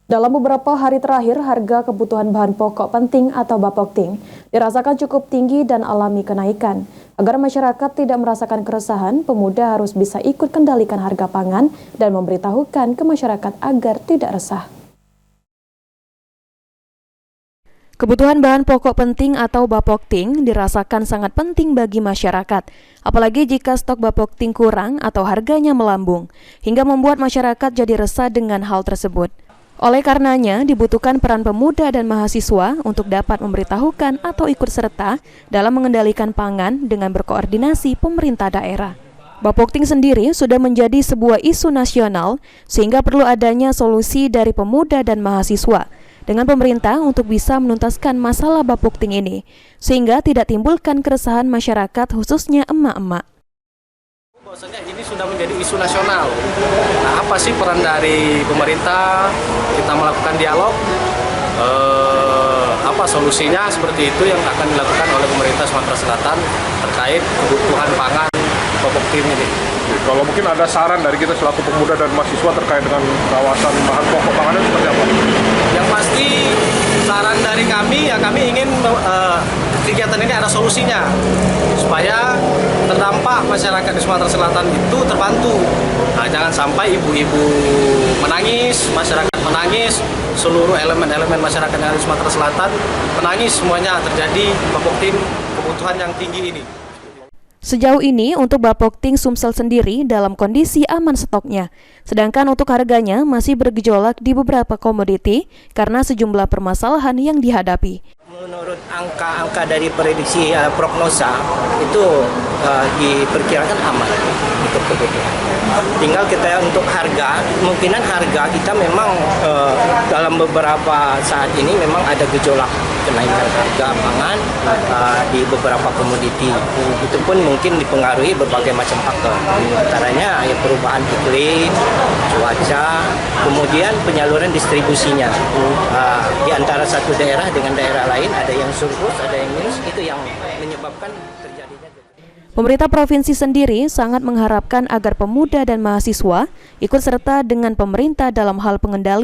Dalam beberapa hari terakhir, harga kebutuhan bahan pokok penting atau Bapokting dirasakan cukup tinggi dan alami kenaikan. Agar masyarakat tidak merasakan keresahan, pemuda harus bisa ikut kendalikan harga pangan dan memberitahukan ke masyarakat agar tidak resah. Kebutuhan bahan pokok penting atau Bapokting dirasakan sangat penting bagi masyarakat, apalagi jika stok Bapokting kurang atau harganya melambung, hingga membuat masyarakat jadi resah dengan hal tersebut. Oleh karenanya, dibutuhkan peran pemuda dan mahasiswa untuk dapat memberitahukan atau ikut serta dalam mengendalikan pangan dengan berkoordinasi pemerintah daerah. Bapokting sendiri sudah menjadi sebuah isu nasional, sehingga perlu adanya solusi dari pemuda dan mahasiswa dengan pemerintah untuk bisa menuntaskan masalah Bapokting ini, sehingga tidak timbulkan keresahan masyarakat khususnya emak-emak. Bahwasanya ini sudah menjadi isu nasional. Nah, apa sih peran dari pemerintah? Kita melakukan dialog. Apa solusinya seperti itu yang akan dilakukan oleh pemerintah Sumatera Selatan terkait kebutuhan pangan Bapokting ini. Kalau mungkin ada saran dari kita selaku pemuda dan mahasiswa terkait dengan kawasan bahan pokok pangannya seperti apa? Yang pasti saran dari kami ya kami ingin kegiatan ini ada solusinya supaya terdampak masyarakat di Sumatera Selatan itu terbantu. Nah, jangan sampai ibu-ibu menangis, masyarakat menangis, seluruh elemen-elemen masyarakat yang ada di Sumatera Selatan menangis, semuanya terjadi Bapokting kebutuhan yang tinggi ini. Sejauh ini untuk Bapokting Sumsel sendiri dalam kondisi aman stoknya, sedangkan untuk harganya masih bergejolak di beberapa komoditi karena sejumlah permasalahan yang dihadapi. Menurut angka-angka dari prediksi prognosa itu diperkirakan aman untuk kebutuhan. Tinggal kita untuk harga, kemungkinan harga kita memang dalam beberapa saat ini memang ada gejolak kenaikan harga pangan di beberapa komoditi. Itu pun mungkin dipengaruhi berbagai macam faktor. Antaranya ya perubahan iklim, cuaca, kemudian penyaluran distribusinya. Di antara satu daerah dengan daerah lain ada yang surplus, ada yang minus, itu yang menyebabkan terjadinya. Pemerintah provinsi sendiri sangat mengharapkan agar pemuda dan mahasiswa ikut serta dengan pemerintah dalam hal pengendalian